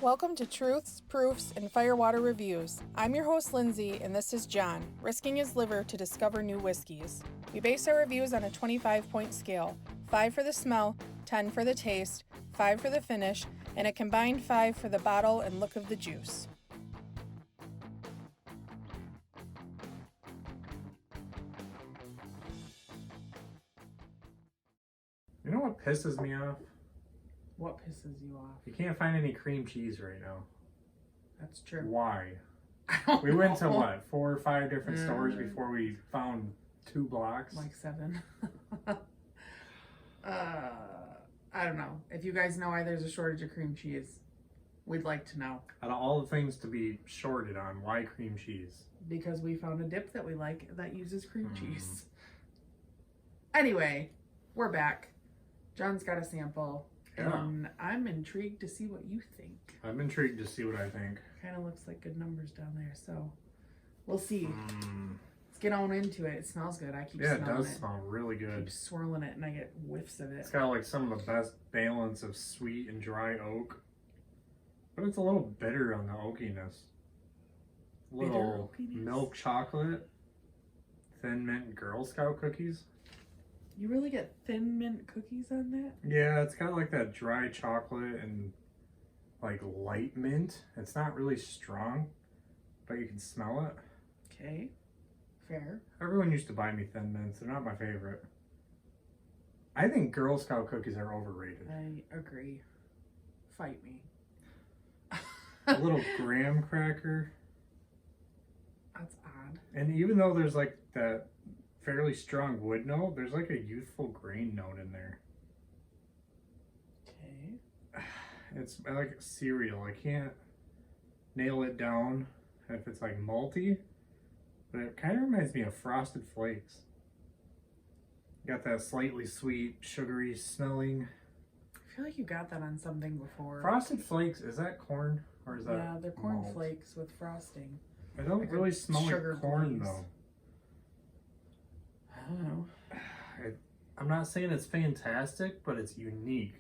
Welcome to Truths, Proofs, and Firewater Reviews. I'm your host, Lindsay, and this is John, risking his liver to discover new whiskeys. We base our reviews on a 25-point scale, 5 for the smell, 10 for the taste, 5 for the finish, and a combined 5 for the bottle and look of the juice. You know what pisses me off? What pisses you off? You can't find any cream cheese right now. That's true. Why? We went to what, 4 or 5 different stores before we found 2 blocks? Like 7. I don't know. If you guys know why there's a shortage of cream cheese, we'd like to know. Out of all the things to be shorted on, why cream cheese? Because we found a dip that we like that uses cream cheese. Anyway, we're back. John's got a sample. Yeah. And I'm intrigued to see what you think. I'm intrigued to see what I think. Kind of looks like good numbers down there, so we'll see. Let's get on into it. It smells good. I keep smelling it. Yeah, it does smell really I good. keep swirling it and I get whiffs of it. It's got like some of the best balance of sweet and dry oak. But it's a little bitter on the oakiness. Little milk chocolate, thin mint Girl Scout cookies. You really get thin mint cookies on that? Yeah, it's got like that dry chocolate and like light mint. It's not really strong, but you can smell it. Okay, fair. Everyone used to buy me thin mints. They're not my favorite. I think Girl Scout cookies are overrated. I agree. Fight me. A little graham cracker. That's odd. And even though there's like that fairly strong wood note, there's like a youthful grain note in there. Okay. It's like cereal. I can't nail it down if it's like malty, but it kind of reminds me of Frosted Flakes. Got that slightly sweet, sugary smelling. I feel like you got that on something before. Frosted Flakes, is that corn or is that Yeah, they're corn malt? flakes with frosting. I don't like really a smell sugar like corn glaze. though. I don't know. I'm not saying it's fantastic, but it's unique,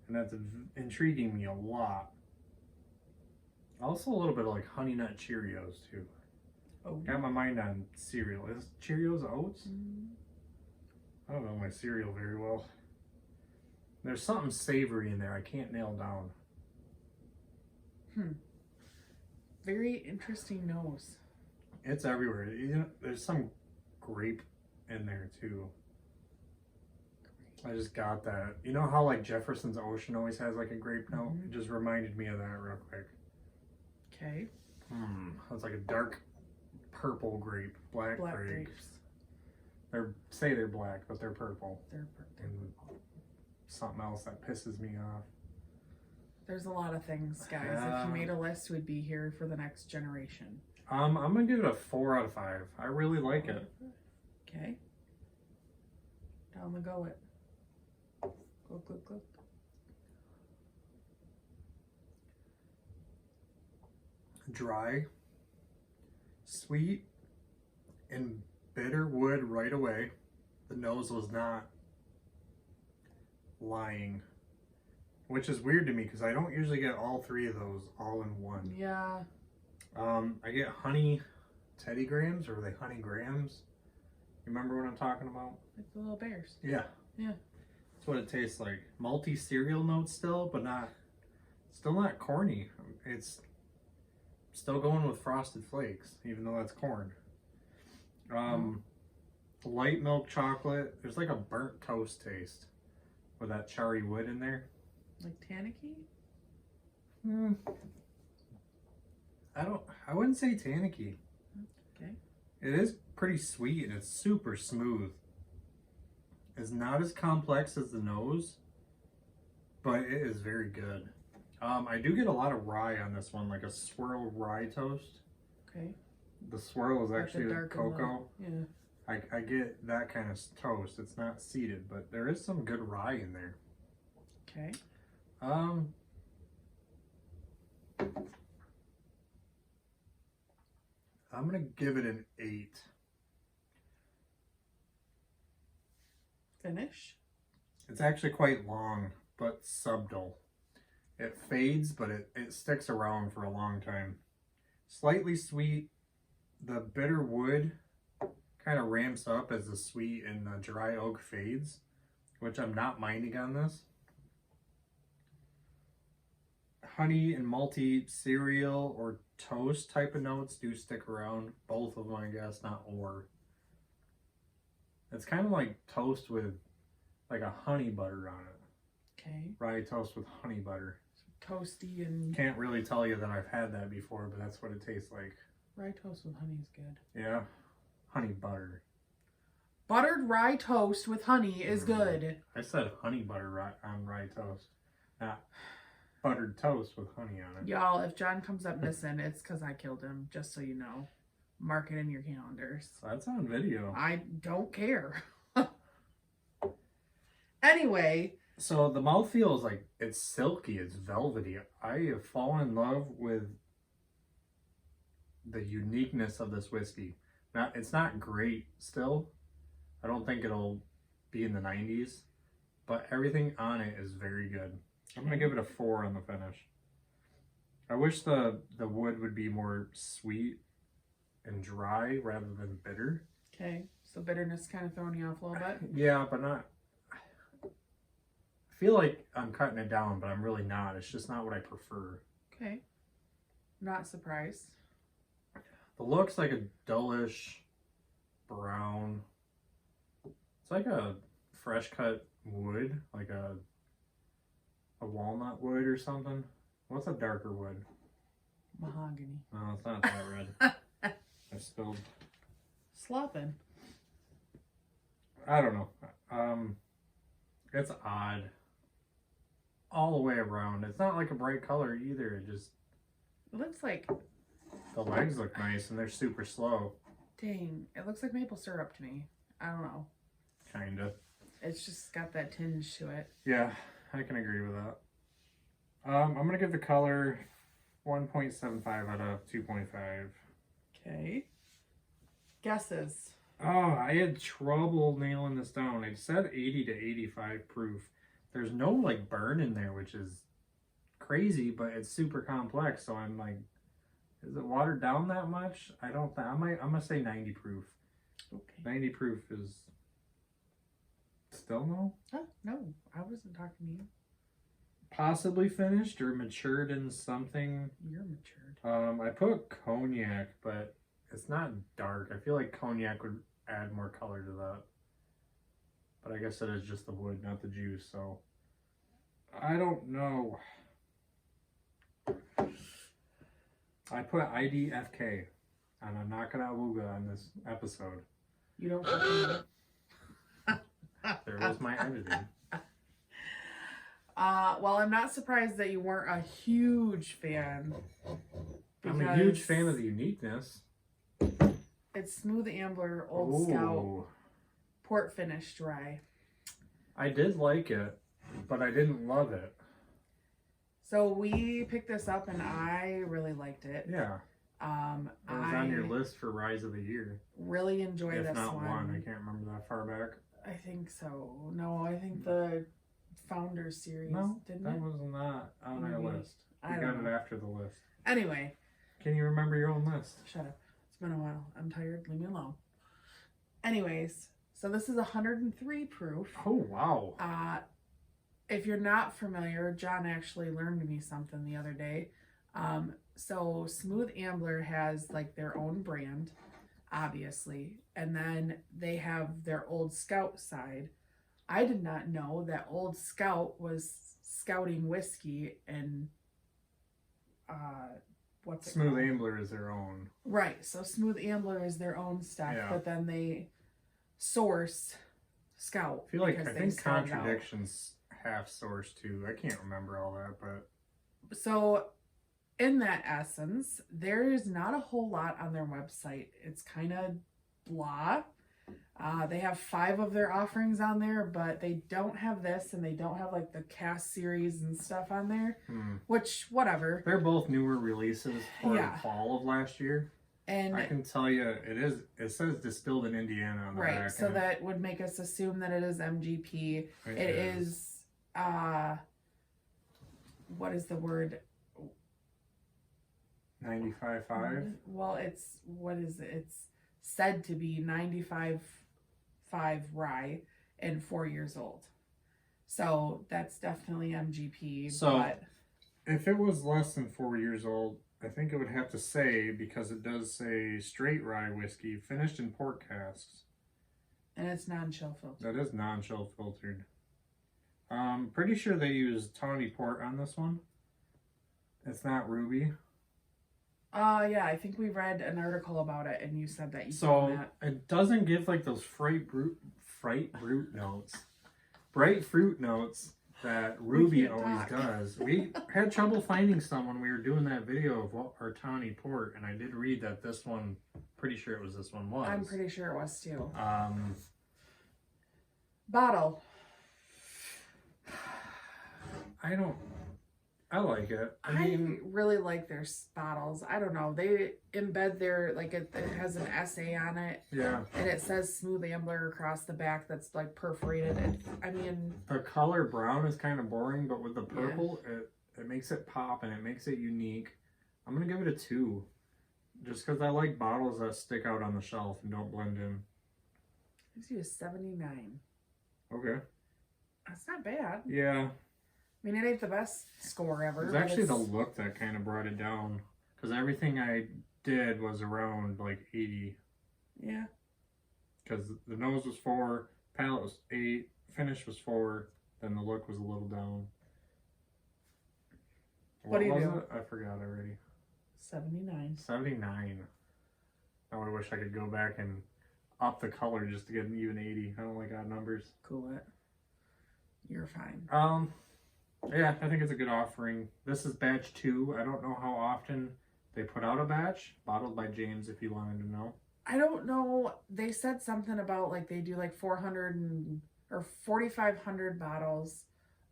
and that's intriguing me a lot. Also, a little bit of like Honey Nut Cheerios too. Oh, Got my mind on cereal. Is Cheerios oats? I don't know my cereal very well. There's something savory in there I can't nail down. Very interesting nose. It's everywhere. You know, there's some grape in there too. I just got that. You know how like Jefferson's Ocean always has like a grape note? It just reminded me of that real quick. Okay. It's like a dark purple grape, black grapes. grapes. They're black, but they're purple. They're And something else that pisses me off. There's a lot of things, guys. If you made a list, we'd be here for the next generation. I'm gonna give it a 4 out of 5. I really like it. Okay. Down the gullet. Glug, glug, glug. Dry, sweet, and bitter wood right away. The nose was not lying, which is weird to me because I don't usually get all 3 of those all in one. Yeah. I get honey Teddy Grahams, or are they honey grams? You remember what I'm talking about? Like the little bears. Yeah. Yeah. That's what it tastes like. Malty cereal notes still, but still not corny. It's still going with Frosted Flakes, even though that's corn. Light milk chocolate. There's like a burnt toast taste with that charry wood in there. Like Tannicky? I wouldn't say tannicky. Okay. It is pretty sweet and it's super smooth. It's not as complex as the nose, but it is very good. I do get a lot of rye on this one, like a swirl rye toast. Okay. The swirl is Like actually the the dark cocoa. Yeah. I get that kind of toast. It's not seeded, but there is some good rye in there. Okay. I'm gonna give it an 8. Finish? It's actually quite long, but subtle. It fades, but it sticks around for a long time. Slightly sweet. The bitter wood kind of ramps up as the sweet and the dry oak fades, which I'm not minding on this. Honey and malty cereal or toast type of notes do stick around. Both of them, I guess, not or. It's kind of like toast with like a honey butter on it. Okay. Rye toast with honey butter. Toasty and... Can't really tell you that I've had that before, but that's what it tastes like. Rye toast with honey is good. Yeah. Honey butter. Buttered rye toast with honey is good. I said honey butter on rye toast, not buttered toast with honey on it. Y'all, if John comes up missing, it's because I killed him, just so you know. Mark it in your calendars. So that's on video. I don't care. Anyway. So the mouthfeel is like, it's silky, it's velvety. I have fallen in love with the uniqueness of this whiskey. Now, it's not great still. I don't think it'll be in the 90s, but everything on it is very good. I'm going to give it a 4 on the finish. I wish the wood would be more sweet and dry rather than bitter. Okay, so bitterness kind of throwing you off a little bit? Yeah, but not... I feel like I'm cutting it down, but I'm really not. It's just not what I prefer. Okay. Not surprised. The look's like a dullish brown. It's like a fresh cut wood, like a walnut wood or something. What's a darker wood? Mahogany. No, it's not that red. I spilled. Slopping. I don't know. It's odd. All the way around. It's not like a bright color either. It just... It looks like... The legs look nice and they're super slow. Dang. It looks like maple syrup to me. I don't know. Kinda. It's just got that tinge to it. Yeah, I can agree with that. I'm going to give the color 1.75 out of 2.5. Okay. Guesses. Oh, I had trouble nailing this down. I said 80 to 85 proof. There's no like burn in there, which is crazy, but it's super complex. So I'm like, is it watered down that much? I don't think. I'm gonna say 90 proof. Okay. 90 proof is still no? Oh, no, I wasn't talking to you. Possibly finished or matured in something. You're matured. I put cognac, but it's not dark. I feel like cognac would add more color to that. But I guess it is just the wood, not the juice, so I don't know. I put IDFK, and I'm not gonna awooga on this episode. You don't fucking know. There was my editing. Well, I'm not surprised that you weren't a huge fan. I'm a huge fan of the uniqueness. It's Smooth Ambler Old Scout Port Finish Rye. I did like it, but I didn't love it. So we picked this up and I really liked it. Yeah. It was on your list for Rise of the Year. Really enjoy this not one. I can't remember that far back. I think so. No, I think the Founder series, didn't that it? was not on our list. We I got don't it know. after the list. Anyway. Can you remember your own list? Shut up. It's been a while. I'm tired. Leave me alone. Anyways, so this is 103 proof. Oh, wow. If you're not familiar, John actually learned me something the other day. So Smooth Ambler has like their own brand, obviously, and then they have their Old Scout side. I did not know that Old Scout was scouting whiskey and what's it Smooth called? Ambler is their own. Right, so Smooth Ambler is their own stuff, but then they source Scout. I feel like I think Contradiction's half source too. I can't remember all that, but so in that essence, there is not a whole lot on their website. It's kind of blah. They have 5 of their offerings on there, but they don't have this, and they don't have like the Cask series and stuff on there. Which, whatever. They're both newer releases for the fall of last year. And I can tell you, it says distilled in Indiana on the back. Right, so that would make us assume that it is MGP. It is what is the word? 95.5. Well, it's what is it? It's said to be 95.5 rye and 4 years old. So that's definitely MGP. So but if it was less than 4 years old, I think it would have to say, because it does say straight rye whiskey finished in port casks. and it's non-chill filtered. That is non-chill filtered. Pretty sure they use tawny port on this one. It's not ruby. Yeah, I think we read an article about it, and you said that you So found that. it doesn't give like those bright fruit notes that ruby can't always talk. does. We had trouble finding some when we were doing that video of what our tawny port, and I did read that this one, pretty sure it was this one was. I'm pretty sure it was too. Bottle. I like it. I I mean, really like their bottles. I don't know. They embed their, like, it has an essay on it, yeah. and it says Smooth Ambler across the back that's, like, perforated. I mean, The color brown is kind of boring, but with the purple, it makes it pop and it makes it unique. I'm going to give it a 2. Just because I like bottles that stick out on the shelf and don't blend in. gives you a 79. Okay. That's not bad. Yeah. I mean, it ain't the best score ever. It was but actually the it's- look that kind of brought it down. Because everything I did was around like 80. Yeah. Because the nose was 4, palate was 8, finish was 4, then the look was a little down. What do you was do? it? I forgot already. 79. 79. I would wish I could go back and up the color just to get an even 80. I don't like odd numbers. Cool it. You're fine. Yeah, I think it's a good offering. This is batch 2. I don't know how often they put out a batch. Bottled by James, if you wanted to know. I don't know. They said something about, like, they do like 400 or 4,500 bottles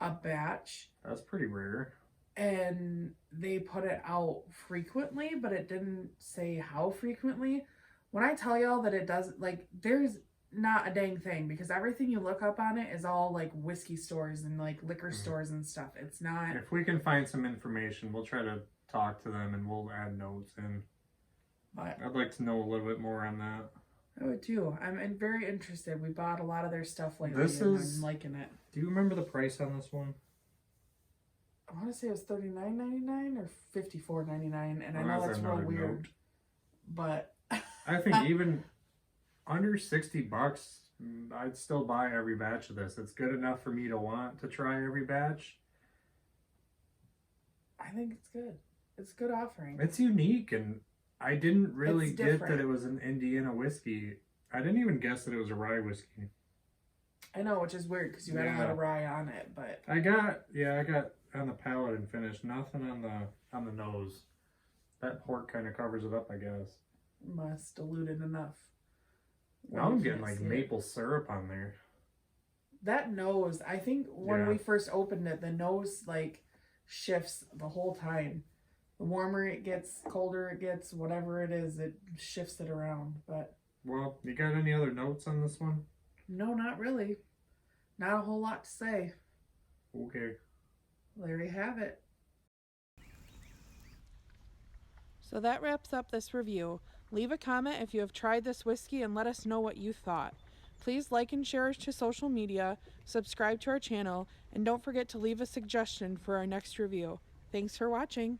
a batch, That's pretty rare. and they put it out frequently, but it didn't say how frequently. When I tell y'all that it does, like, there's not a dang thing, because everything you look up on it is all like whiskey stores and like liquor stores and stuff. It's not. If we can find some information, we'll try to talk to them and we'll add notes in. But I'd like to know a little bit more on that. I would too. I'm very interested. We bought a lot of their stuff lately, This and is- I'm liking it. Do you remember the price on this one? I want to say it was $39.99 or $54.99, and I Oh, know that's that's real another weird, note. but I think even under $60, I'd still buy every batch of this. It's good enough for me to want to try every batch. I think it's good. It's a good offering. It's unique, and I didn't really It's get different. that it was an Indiana whiskey. I didn't even guess that it was a rye whiskey. I know, which is weird because you had a lot of rye on it, but I got on the palate and finish, nothing on the nose. That port kind of covers it up, I guess. must diluted enough. Now I'm You getting can't like see it. maple syrup on there. That nose, I think when Yeah. we first opened it, the nose like shifts the whole time. The warmer it gets, colder it gets, whatever it is, it shifts it around. But Well, you got any other notes on this one? no, not really. Not a whole lot to say. Okay. There you have it. So that wraps up this review. Leave a comment if you have tried this whiskey and let us know what you thought. Please like and share us to social media, subscribe to our channel, and don't forget to leave a suggestion for our next review. Thanks for watching.